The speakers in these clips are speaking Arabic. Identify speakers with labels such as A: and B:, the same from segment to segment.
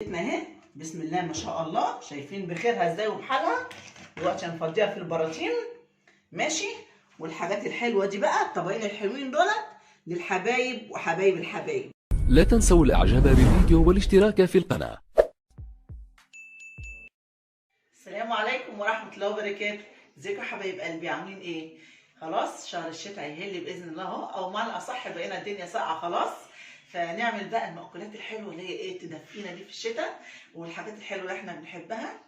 A: بيتنا اهي بسم الله ما شاء الله، شايفين بخيرها ازاي وبحالها. دلوقتي هنفضيها في البراطين ماشي. والحاجات الحلوه دي بقى، الطبقين الحلوين دولت للحبايب وحبايب الحبايب.
B: لا تنسوا الاعجاب بالفيديو والاشتراك في القناه.
A: السلام عليكم ورحمه الله وبركاته. ازيكم حبايب قلبي، عاملين ايه؟ خلاص شهر الشتاء هيهل باذن الله اهو، او معنى الاصح بقينا الدنيا ساقعه خلاص. فنعمل بقى المأكولات الحلوه اللي هي ايه تدفينا دي في الشتاء، والحاجات الحلوه اللي احنا بنحبها.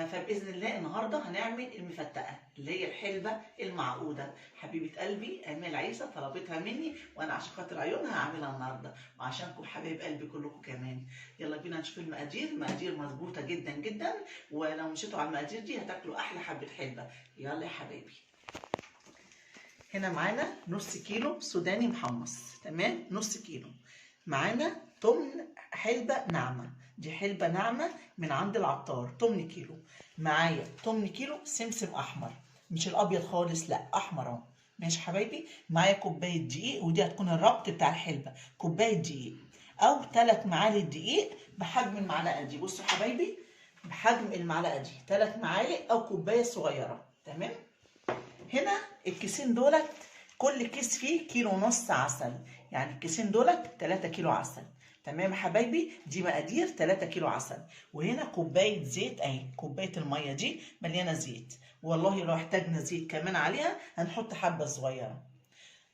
A: فباذن الله النهارده هنعمل المفتقه اللي هي الحلبه المعقوده. حبيبه قلبي امال عيسى طلبتها مني، وانا عشان خاطر عيونها هعملها النهارده وعشانكم حبايب قلبي كلكم كمان. يلا بينا نشوف المقادير. مقادير مظبوطه جدا جدا، ولو مشيتوا على المقادير دي هتاكلوا احلى حبه حلبه. يلا يا حبايبي. هنا معانا نص كيلو سوداني محمص، تمام، نص كيلو. معانا تمن حلبة ناعمة، دي حلبة ناعمة من عند العطار، تمن كيلو. معايا تمن كيلو سمسم أحمر، مش الأبيض خالص، لا أحمر أهو، ماشي حبايبي. معايا كوباية دقيق، ودي هتكون الربط بتاع الحلبة، كوباية دقيق أو 3 معالق دقيق بحجم المعلقة دي. بصوا حبايبي، بحجم المعلقة دي 3 معالق أو كوباية صغيرة، تمام. هنا الكيسين دولت كل كيس فيه كيلو ونص عسل، يعني الكيسين دولت 3 كيلو عسل، تمام يا حبايبي. دي مقادير 3 كيلو عسل. وهنا كوبايه زيت اهي، كوبايه الميه دي مليانه زيت، والله لو احتاجنا زيت كمان عليها هنحط حبه صغيره.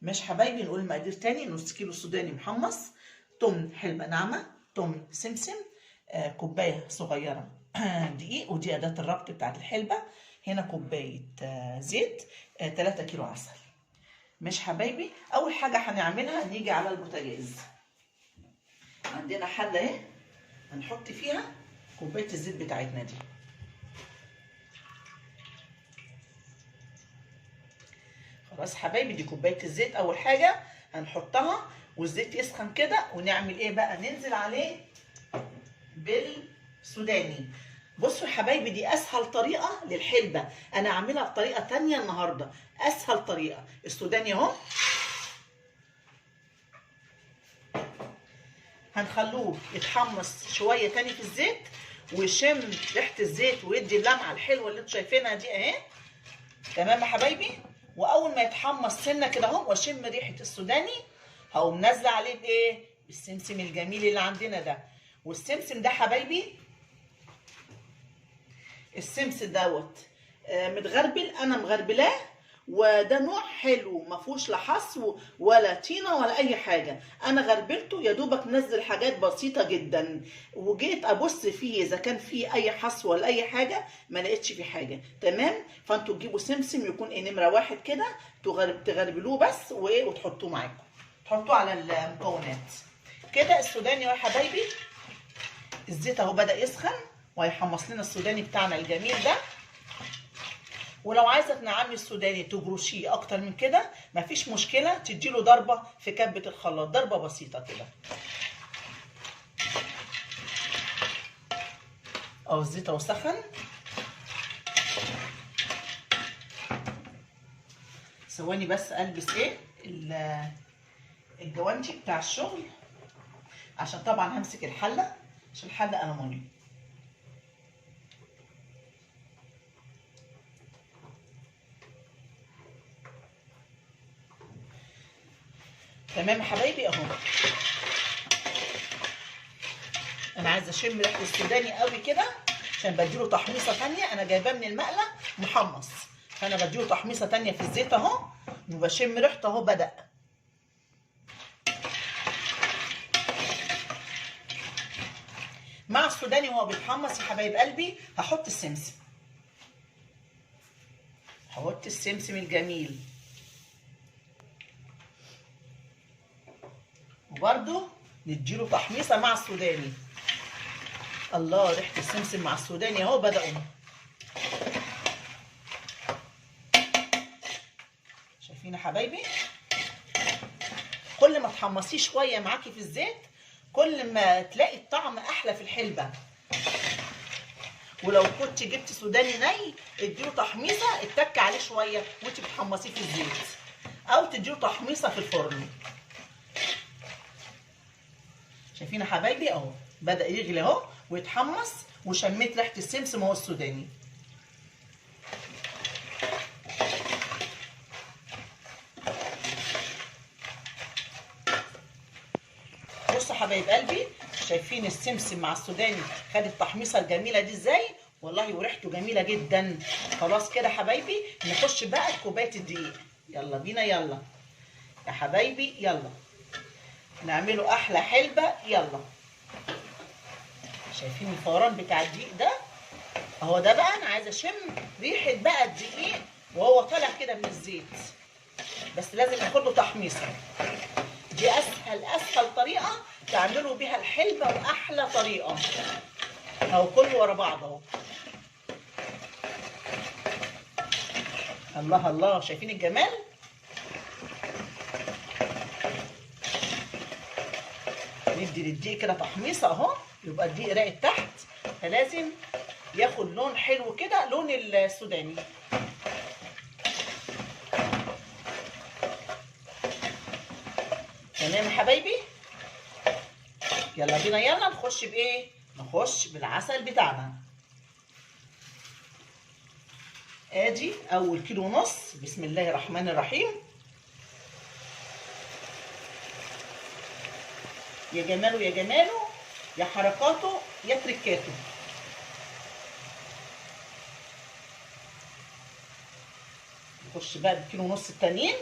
A: ماشي حبايبي. نقول المقادير تاني: نص كيلو سوداني محمص، تمن حلبه ناعمه، تمن سمسم، كوبايه صغيره دقيق، ودي اداه الربط بتاعت الحلبه. هنا كوبايه زيت، 3 كيلو عسل. ماشي حبايبي. اول حاجه هنعملها نيجي على البوتاجاز. عندنا حله اهي هنحط فيها كوبايه الزيت بتاعتنا دي. خلاص حبايبي، دي كوبايه الزيت. اول حاجه هنحطها والزيت يسخن كده، ونعمل ايه بقى؟ ننزل عليه بالسوداني. بصوا يا حبايبي، دي اسهل طريقه للحلبه، انا هعملها بطريقه تانية النهارده، اسهل طريقه. السوداني اهو هنخلوه يتحمص شويه تاني في الزيت ويشم ريحه الزيت ويدي اللمعه الحلوه اللي انتوا شايفينها دي اهي، تمام يا حبايبي. واول ما يتحمص سنه كده اهو واشم ريحه السوداني، هقوم نازله عليه بايه؟ بالسمسم الجميل اللي عندنا ده. والسمسم ده حبايبي، السمسم دوت متغربل، انا مغربلاه، وده نوع حلو ما فيهوش لا حصو ولا طينه ولا اي حاجه. انا غربلته يا دوبك منزل حاجات بسيطه جدا، وجيت ابص فيه اذا كان فيه اي حصو ولا اي حاجه، ما لقيتش فيه حاجه، تمام. فانتوا تجيبوا سمسم يكون نمره 1 كده، تغربلوه بس وتحطوه معاكم، تحطوه على المكونات كده. السوداني يا حبايبي الزيت اهو بدا يسخن وهيحمص لنا السوداني بتاعنا الجميل ده. ولو عايزه تنعمي السوداني تجروشيه اكتر من كده مفيش مشكله، تديله ضربه في كبه الخلاط، ضربه بسيطه كده. اهو الزيت اهو سخن. ثواني بس البس ايه الجوانتي بتاع الشغل، عشان طبعا همسك الحله، عشان الحله ألمونيوم. تمام يا حبايبي. اهو انا عايزه اشم ريحه السوداني قوي كده، عشان بديله تحميصه ثانيه. انا جايباه من المقله محمص، فانا بديله تحميصه ثانيه في الزيت اهو، وبشم ريحته اهو بدا. مع السوداني وهو بيتحمص يا حبايب قلبي هحط السمسم، هحط السمسم الجميل، وبرده نديله تحميصه مع السوداني. الله، ريحه السمسم مع السوداني اهو بدأوا. شايفين يا حبايبي؟ كل ما تحمصيه شويه معاكي في الزيت كل ما تلاقي الطعم احلى في الحلبه. ولو كنت جبت سوداني ني اديله تحميصه، اتك عليه شويه وانت بتحمصيه في الزيت، او تديله تحميصه في الفرن. شايفين يا حبايبي؟ اهو بدأ يغلي اهو ويتحمص، وشميت ريحة السمسم اهو السوداني. بصوا حبايب قلبي، شايفين السمسم مع السوداني خد التحميصه الجميله دي ازاي؟ والله وريحته جميله جدا. خلاص كده حبايبي نخش بقى كوبايه الدقيق. يلا بينا يلا يا حبايبي، يلا نعمله احلى حلبه. يلا شايفين الفوران بتاع الدقيق ده اهو؟ ده بقى انا عايزه اشم ريحه بقى الدقيق وهو طالع كده من الزيت، بس لازم ياخد له تحميصه. دي اسهل طريقه تعملوا بيها الحلبه، واحلى طريقه اهو كله ورا بعض اهو. الله الله، شايفين الجمال؟ ندي للدقيق كده تحميصه اهو، يبقى الدقيق راقد تحت، فلازم ياخد لون حلو كده، لون السوداني. تمام يا حبايبي، يلا بينا يلا نخش بايه؟ نخش بالعسل بتاعنا. ادي اول كيلو ونص، بسم الله الرحمن الرحيم. يا جماله يا جماله، يا حركاته يا تركاته. نخش بقى بالكيلو ونص التانيين.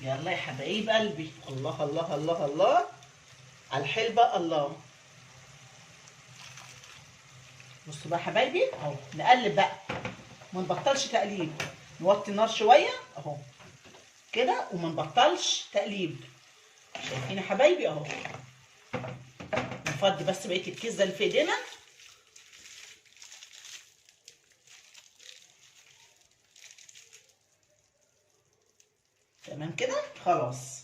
A: يلا يا حبايب قلبي، الله الله الله الله على الحلبة، الله. بصوا بقى حبايبي اهو، نقلب بقى ما نبطلش تقليب، نوطي النار شويه اهو كده وما نبطلش تقليب. شايفين يا حبايبي اهو؟ نفضي بس بقيه الكيس ده اللي في ايدينا. تمام كده خلاص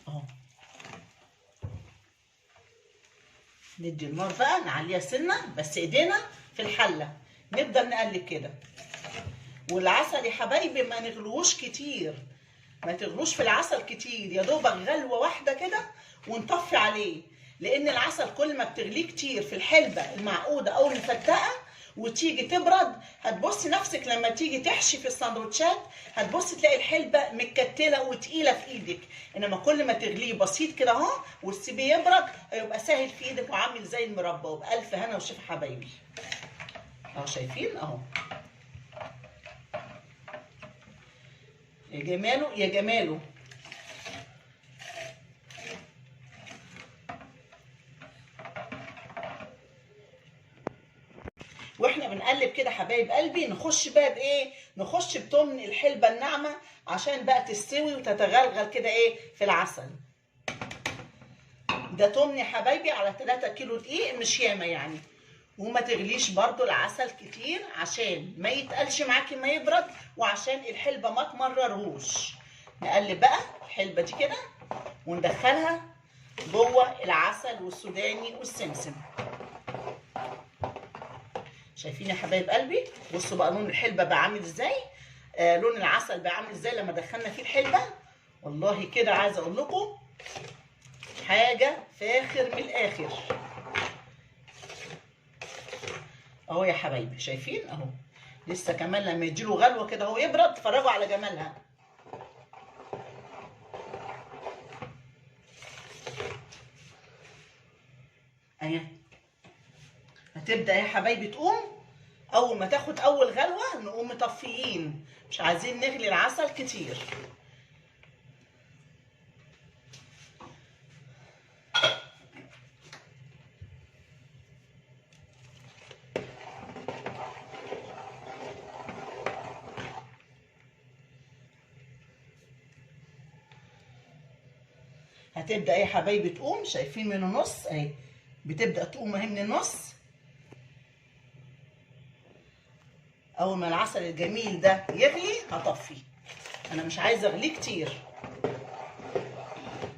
A: اهو. ندي النار بقى نعليها سنه، بس ايدينا في الحله، نفضل نقلب كده. والعسل يا حبايبي ما نغلوش كتير، ما تغلوش في العسل كتير، يا دوبك غلوه واحده كده ونطفي عليه، لان العسل كل ما بتغليه كتير في الحلبه المعقوده او المفتقه وتيجي تبرد، هتبصي نفسك لما تيجي تحشي في السندوتشات هتبصي تلاقي الحلبه متكتله وتقيله في ايدك. انما كل ما تغليه بسيط كده اهو وتسيبيه يبرد هيبقى سهل في ايدك وعامل زي المربى. وبألف هنا وشفا حبايبي اهو. شايفين اهو؟ يا جماله يا جماله. واحنا بنقلب كده حبايب قلبي نخش بقى بايه؟ نخش بتمن الحلبه الناعمه عشان بقى تستوي وتتغلغل كده ايه في العسل. ده تمن يا حبايبي على 3 كيلو دقيق، مش ياما يعني. وما تغليش برضو العسل كتير عشان ما يتقلش معاكي ما يبرد، وعشان الحلبه ما تمررهوش. نقلب بقى الحلبه دي كده وندخلها جوه العسل والسوداني والسمسم. شايفين يا حبايب قلبي؟ بصوا بقى لون الحلبه بقى عامل ازاي، لون العسل بقى عامل ازاي لما دخلنا فيه الحلبه. والله كده عايزه اقول لكم حاجه فاخر من الاخر اهو يا حبايبي. شايفين اهو؟ لسه كمان لما يديله غلوه كده اهو يبرد، اتفرجوا على جمالها. اهي هتبدا يا حبايبي تقوم. اول ما تاخد اول غلوه نقوم مطفيين، مش عايزين نغلي العسل كتير. هتبدا يا حبايبي تقوم. شايفين من النص اهي بتبدا تقوم اهي من النص. اول ما العسل الجميل ده يغلي هطفي، انا مش عايزه اغليه كتير.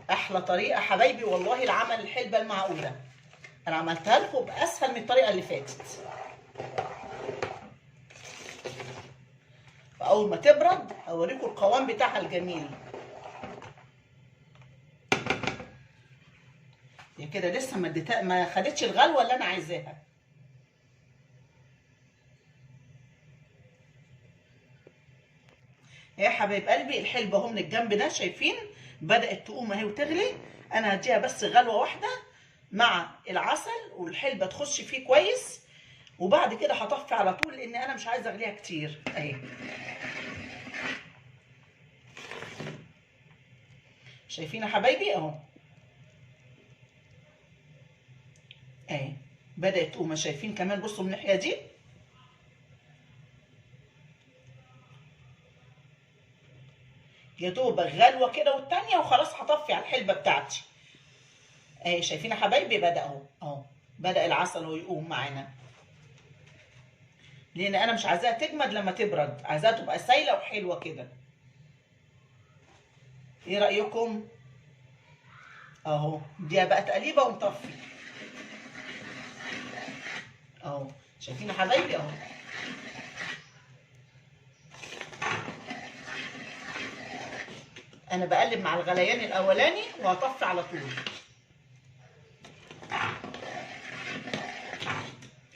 A: احلى طريقه حبايبي والله لعمل الحلبه المعقوده، انا عملتها لكم باسهل من الطريقه اللي فاتت. فاول ما تبرد هوريكم القوام بتاعها الجميل. هي كده لسه ما خدتش الغلوه اللي انا عايزاها. يا حبايب قلبي الحلبه اهو من الجنب ده شايفين بدات تقوم اهي وتغلي. انا هديها بس غلوه واحده مع العسل والحلبه تخش فيه كويس، وبعد كده هطفي على طول لان انا مش عايزه اغليها كتير اهي. شايفين يا حبايبي اهو اهي بدات تقوم. شايفين كمان بصوا من الناحيه دي يا دوب غلوه كده والتانيه وخلاص هطفي على الحلبه بتاعتي اهي. شايفين يا حبايبي بدا اهو بدا العسل اهو يقوم معانا، لان انا مش عايزاها تجمد لما تبرد، عايزاها تبقى سايله وحلوه كده. ايه رايكم؟ اهو دي بقى تقليبه ونطفي اهو. شايفين يا حبايبي اهو انا بقلب مع الغليان الاولاني وهطفي على طول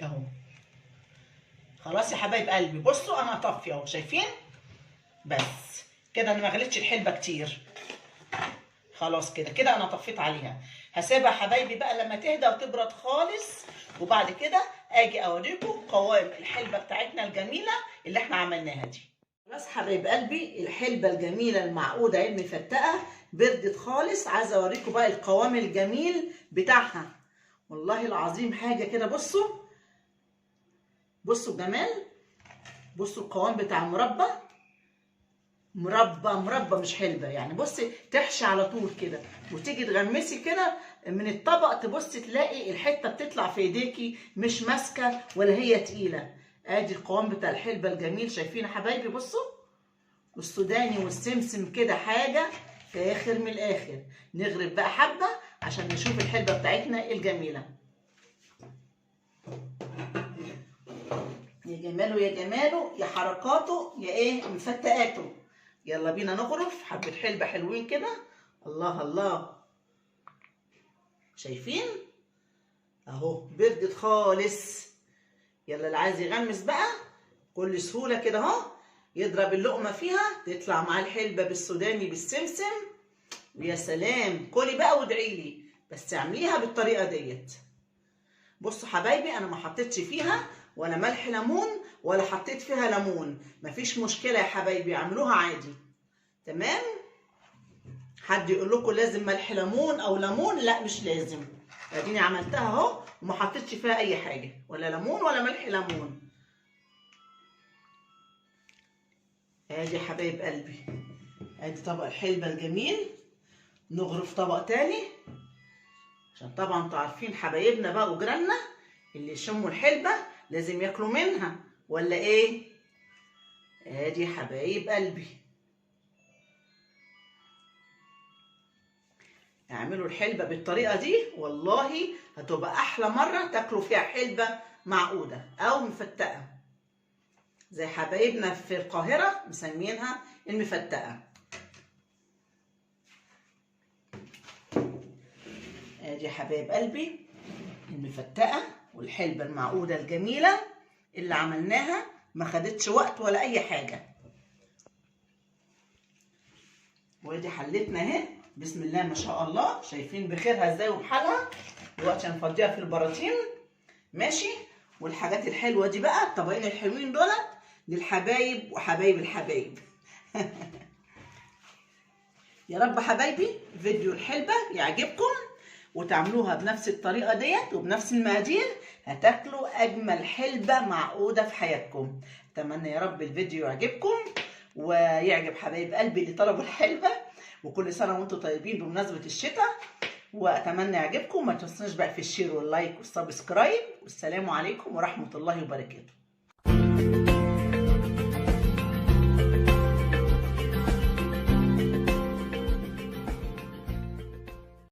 A: اهو. خلاص يا حبايب قلبي بصوا انا هطفي اهو. شايفين بس كده انا ما غليتش الحلبه كتير. خلاص كده انا طفيت عليها. هسيبها يا حبايبي بقى لما تهدى وتبرد خالص، وبعد كده اجي اوريكم قوام الحلبه بتاعتنا الجميله اللي احنا عملناها دي. خلاص حبايب قلبي الحلبه الجميله المعقوده المفتقه بردت خالص. عايزه اوريكم بقى القوام الجميل بتاعها، والله العظيم حاجه كده. بصوا الجمال، بصوا القوام بتاع المربى، مربى مش حلبه يعني. بصي تحشي على طول كده وتيجي تغمسي كده من الطبق تبصي تلاقي الحته بتطلع في ايديكي مش ماسكه ولا هي تقيله. ادي القوام بتاع الحلبه الجميل. شايفين يا حبايبي بصوا والسوداني والسمسم كده حاجه فاخر من الاخر. نغرب بقى حبه عشان نشوف الحلبه بتاعتنا الجميله. يا جماله يا جماله يا حركاته يا ايه مفتقاته. يلا بينا نغرف حبه حلبه حلوين كده. الله الله شايفين اهو بردت خالص. يلا اللي عايز يغمس بقى بكل سهوله كده اهو يضرب اللقمه فيها تطلع معاه الحلبه بالسوداني بالسمسم. ويا سلام كلي بقى وادعي لي، بس اعمليها بالطريقه ديت. بصوا حبايبي انا ما حطيتش فيها ولا ملح ليمون ولا حطيت فيها ليمون، مفيش مشكله يا حبايبي اعملوها عادي تمام. حد يقول لكم لازم ملح ليمون او ليمون، لا مش لازم. اديني عملتها اهو وما حطيتش فيها اي حاجه ولا ليمون ولا ملح ليمون. ادي يا حبايب قلبي ادي طبق الحلبه الجميل. نغرف طبق تاني عشان طبعا انتوا عارفين حبايبنا بقى وجيراننا اللي يشموا الحلبه لازم ياكلوا منها ولا ايه؟ ادي يا حبايب قلبي اعملوا الحلبه بالطريقه دي والله هتبقى احلى مره تاكلوا فيها حلبه معقوده او مفتقه زي حبايبنا في القاهره مسمينها المفتقه. ادي يا حبايب قلبي المفتقه والحلبه المعقوده الجميله اللي عملناها ما خدتش وقت ولا اي حاجه. وادي حلتنا اهي بسم الله ما شاء الله. شايفين بخيرها ازاي وبحالها. دلوقتي هنفضيها في البراطين ماشي. والحاجات الحلوه دي بقى الطبقين الحلوين دول للحبايب وحبايب الحبايب. يا رب حبايبي فيديو الحلبه يعجبكم وتعملوها بنفس الطريقه ديت وبنفس المقادير هتاكلوا اجمل حلبه معقوده في حياتكم. اتمنى يا رب الفيديو يعجبكم ويعجب حبايب قلبي اللي طلبوا الحلبه. وكل سنه وانتم طيبين بمناسبه الشتاء، واتمنى يعجبكم. ما تنسوش بقى في الشير واللايك والسبسكرايب. والسلام عليكم ورحمه الله وبركاته.